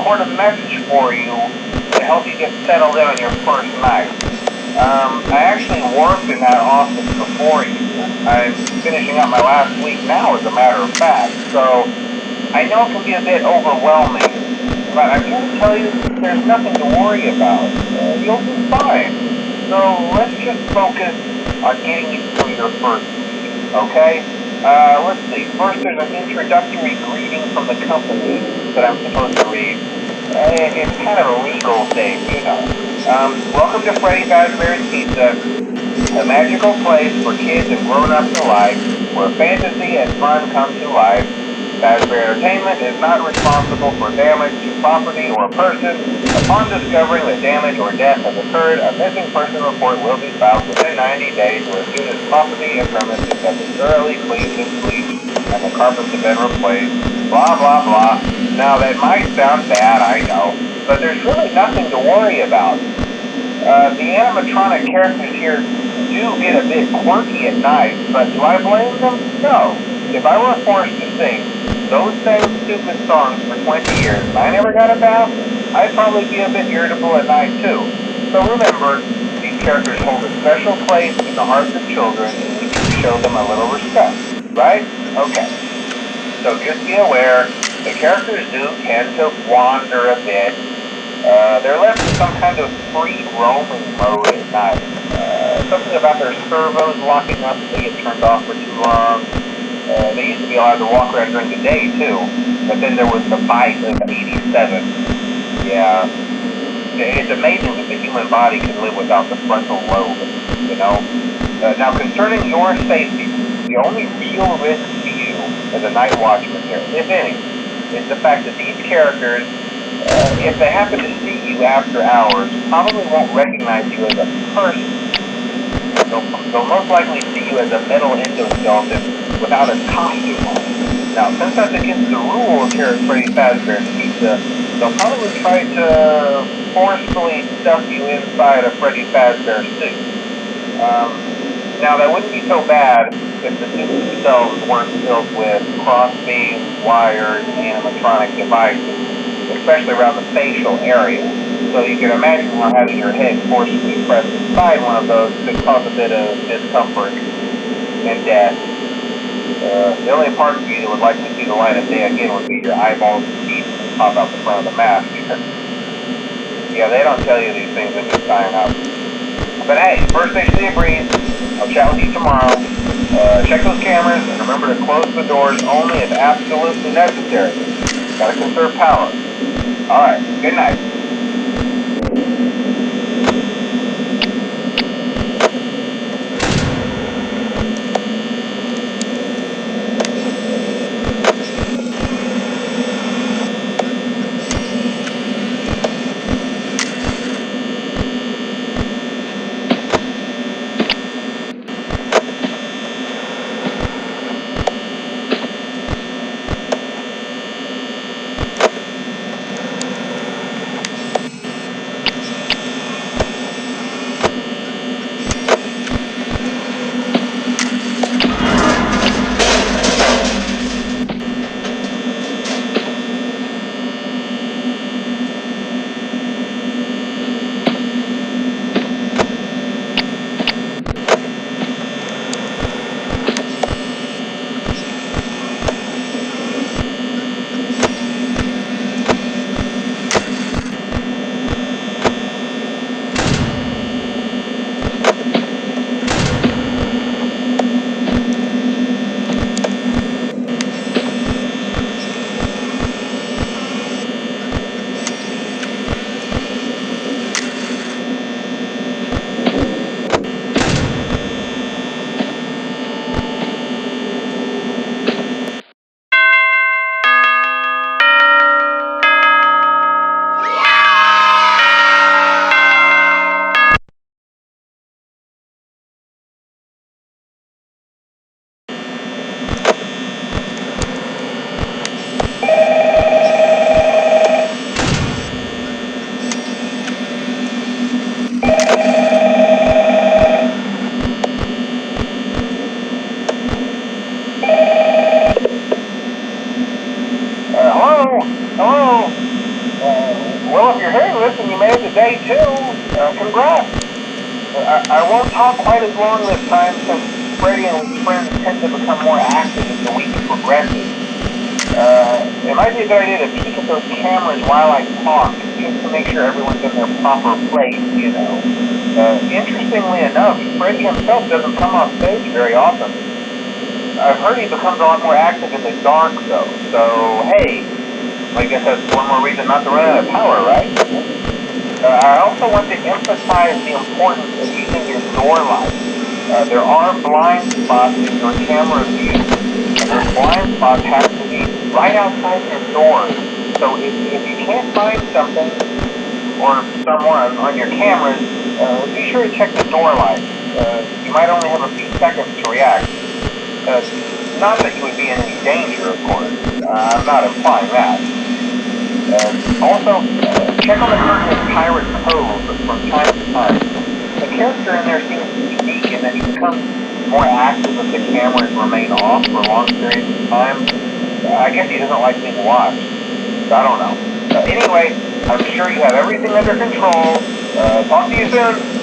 record a message for you to help you get settled in on your first night. I actually worked in that office before you. I'm finishing up my last week now, as a matter of fact, so I know it can be a bit overwhelming, but I'm here to tell you there's nothing to worry about. You'll be fine. So let's just focus on getting you through your first week, okay? Let's see. First, there's an introductory greeting from the company that I'm supposed to read. It's kind of a legal thing, you know. Welcome to Freddy Fazbear's Pizza, a magical place for kids and grown-ups alike, where fantasy and fun come to life. Fazbear Entertainment is not responsible for damage to property or person. Upon discovering that damage or death has occurred, a missing person report will be filed within 90 days, or as soon as property and premises have been thoroughly cleaned and bleached and the carpets have been replaced. Blah, blah, blah. Now, that might sound bad, I know, but there's really nothing to worry about. The animatronic characters here do get a bit quirky at night, but do I blame them? No. If I were forced to sing those same stupid songs for 20 years and I never got a bath, I'd probably be a bit irritable at night too. So remember, these characters hold a special place in the hearts of children, and we need to show them a little respect, right? Okay. So just be aware, the characters do tend to wander a bit. They're left in some kind of free roaming mode at night. Something about their servos locking up if they get turned off for too long. They used to be allowed to walk around during the day too, but then there was the bite of 87. Yeah, it's amazing that the human body can live without the frontal lobe, you know? Now concerning your safety, the only real risk to you as a night watchman here, if any, is the fact that these characters, if they happen to see you after hours, probably won't recognize you as a person. They'll most likely see you as a metal endoskeleton without a costume on. Now, since that's against the rules here at Freddy Fazbear's Pizza, they'll probably try to forcefully stuff you inside a Freddy Fazbear suit. Now, that wouldn't be so bad if the suits themselves weren't filled with cross-beams, wires, and animatronic devices, especially around the facial area. So you can imagine how having your head forcibly pressed inside one of those could cause a bit of discomfort and death. The only part of you that would likely see the light of day again would be your eyeballs and teeth that pop out the front of the mask. Yeah, they don't tell you these things when you sign up. But hey, first station of breeze. I'll chat with you tomorrow. Check those cameras and remember to close the doors only if absolutely necessary. Gotta conserve power. Alright, good night. it's a day two. Congrats. I won't talk quite as long this time since Freddie and his friends tend to become more active as the week progresses. It might be a good idea to peek at those cameras while I talk, just to make sure everyone's in their proper place, you know. Interestingly enough, Freddie himself doesn't come off stage very often. I've heard he becomes a lot more active in the dark, though, so hey, I guess that's one more reason not to run out of power, right? I also want to emphasize the importance of using your door lights. There are blind spots in your camera view, and those blind spots have to be right outside your doors. So if you can't find something or someone on your cameras, be sure to check the door lights. You might only have a few seconds to react. Not that you would be in any danger, of course. I'm not implying that. Also, check on the curtain in Pirate Cove from time to time. The character in there seems unique in that he becomes more active if the cameras remain off for long periods of time. I guess he doesn't like being watched. I don't know. Anyway, I'm sure you have everything under control. Talk to you soon.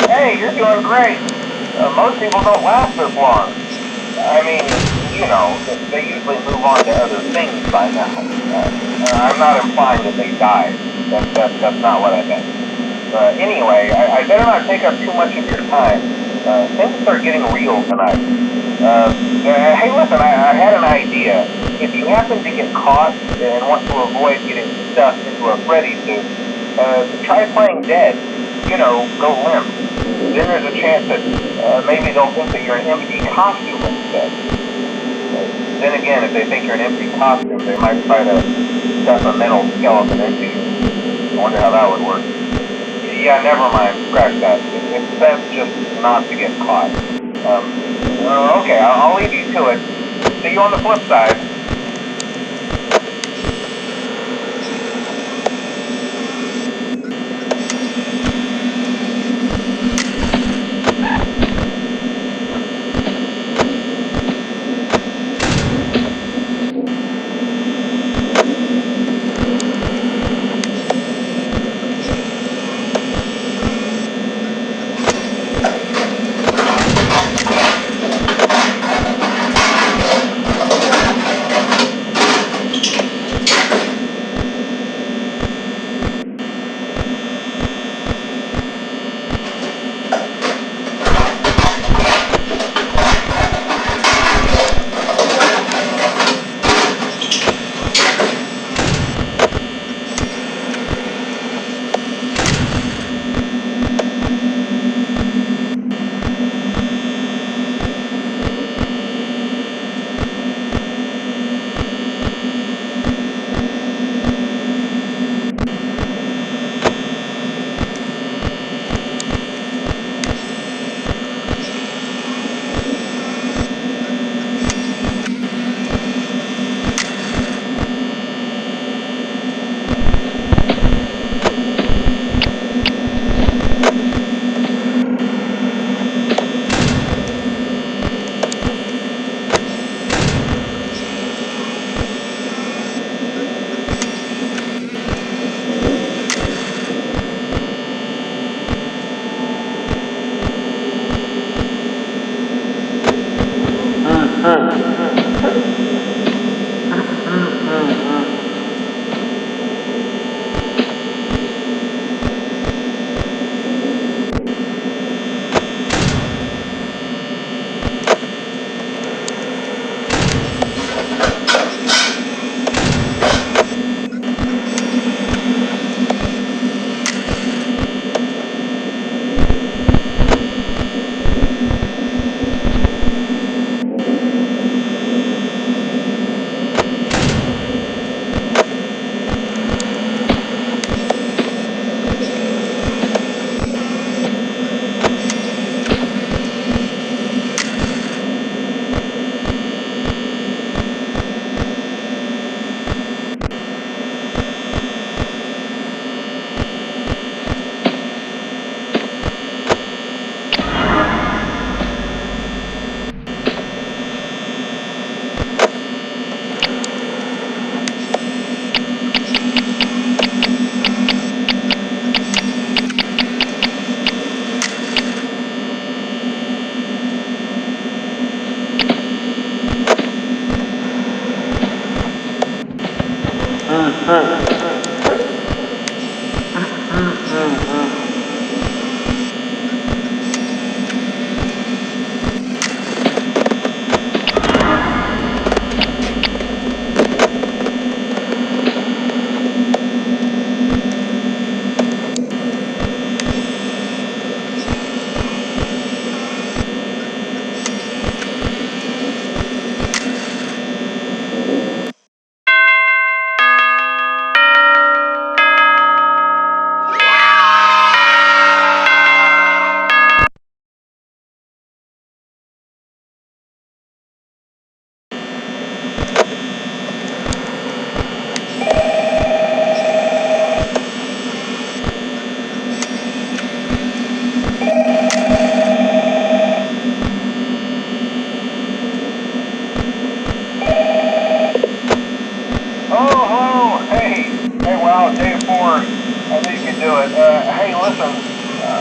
Hey, you're doing great. Most people don't last this long. I mean, they usually move on to other things by now. I'm not implying that they died. That's not what I meant. Anyway, I better not take up too much of your time. Things are getting real tonight. Hey, listen, I had an idea. If you happen to get caught and want to avoid getting stuffed into a Freddy suit, try playing dead. Go limp. Then there's a chance that maybe they'll think that you're an empty costume instead. Then again, if they think you're an empty costume, they might try to stuff a metal skeleton into you. I wonder how that would work. Yeah, never mind. Scratch that. It's best just not to get caught. Okay, I'll leave you to it. See you on the flip side.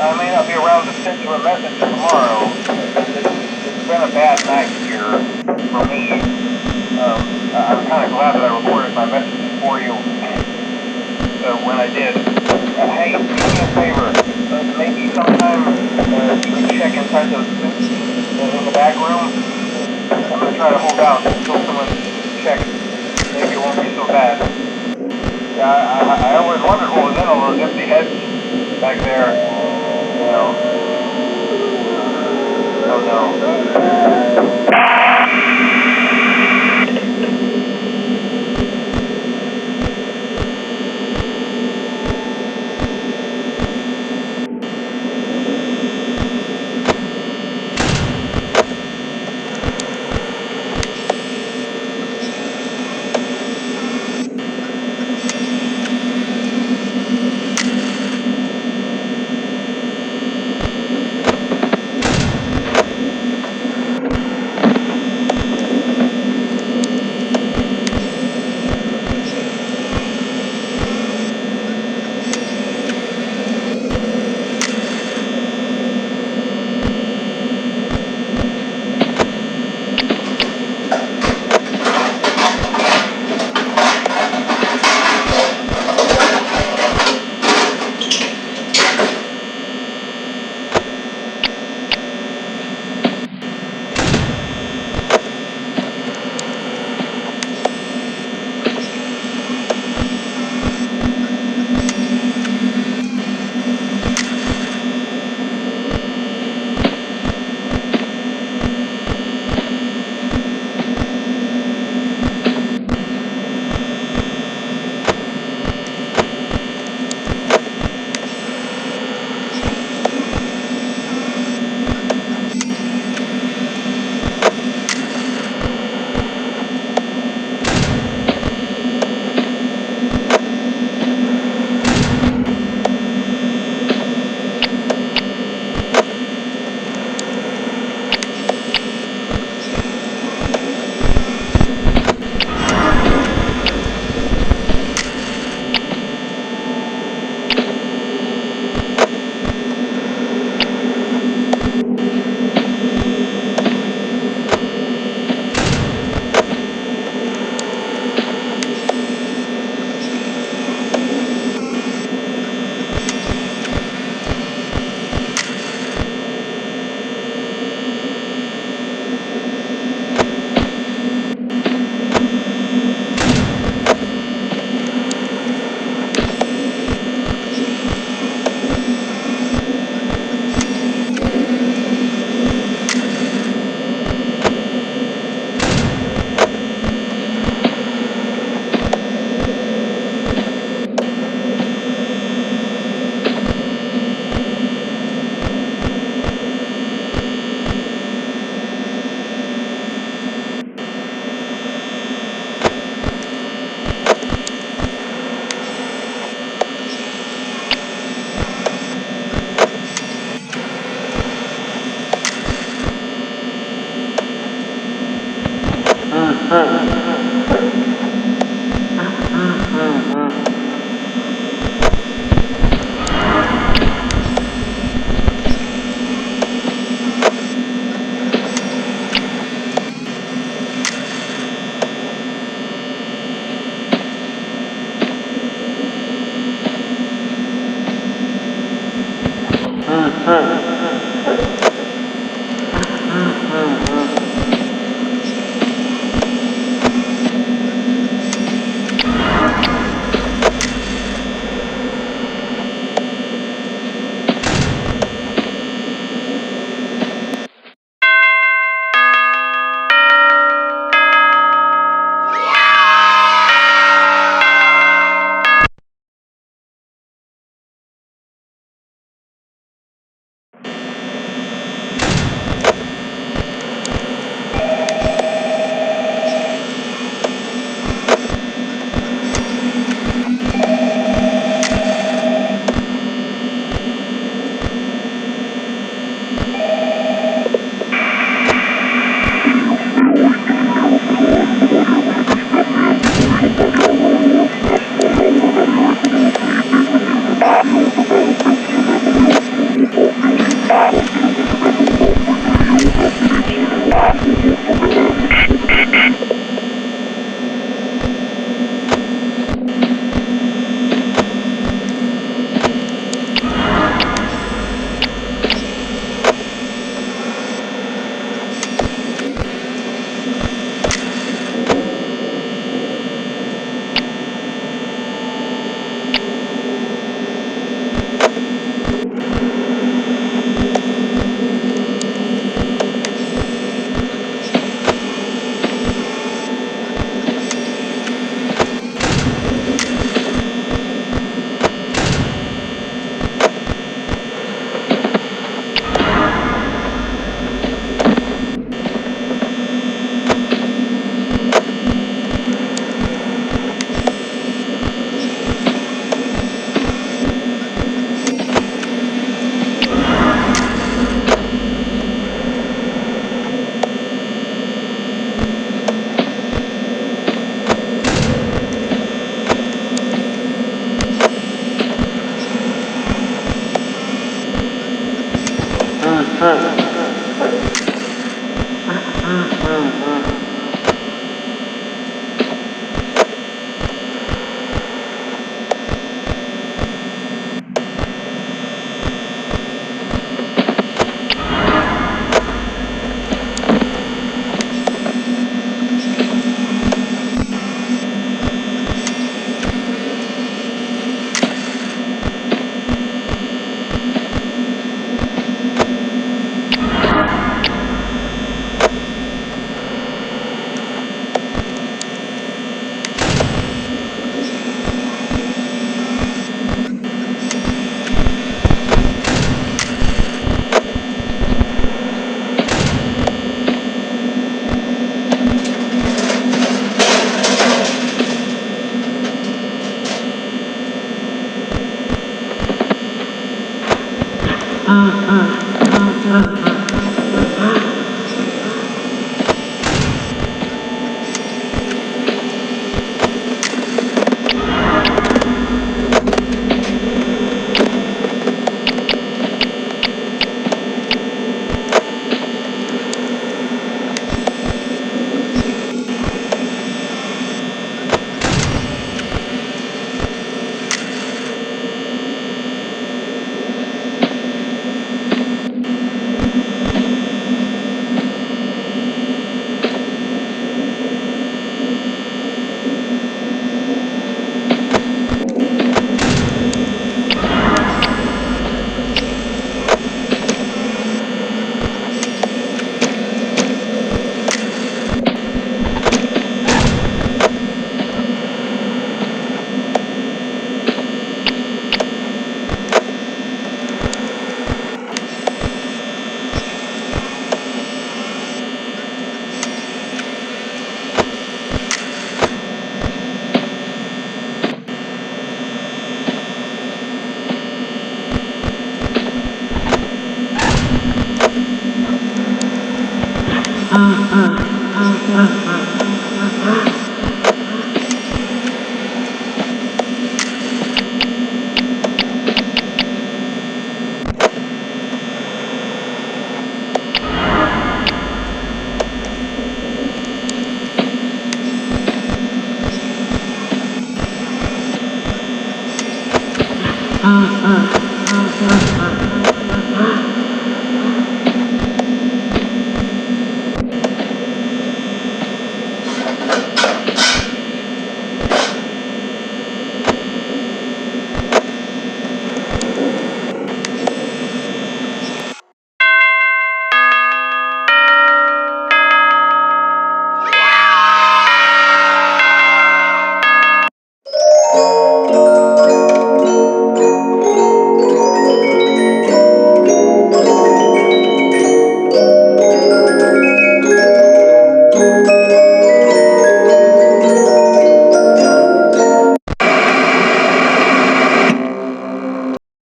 I may not be around to send you a message tomorrow. It's been a bad night here for me. glad that I recorded my messages for you when I did. Hey, do me a favor. Maybe sometime you can check inside those suits in the back room. I'm going to try to hold out until someone checks. Maybe it won't be so bad. Yeah, I always wondered what was in all those empty heads back there. You know. Oh no.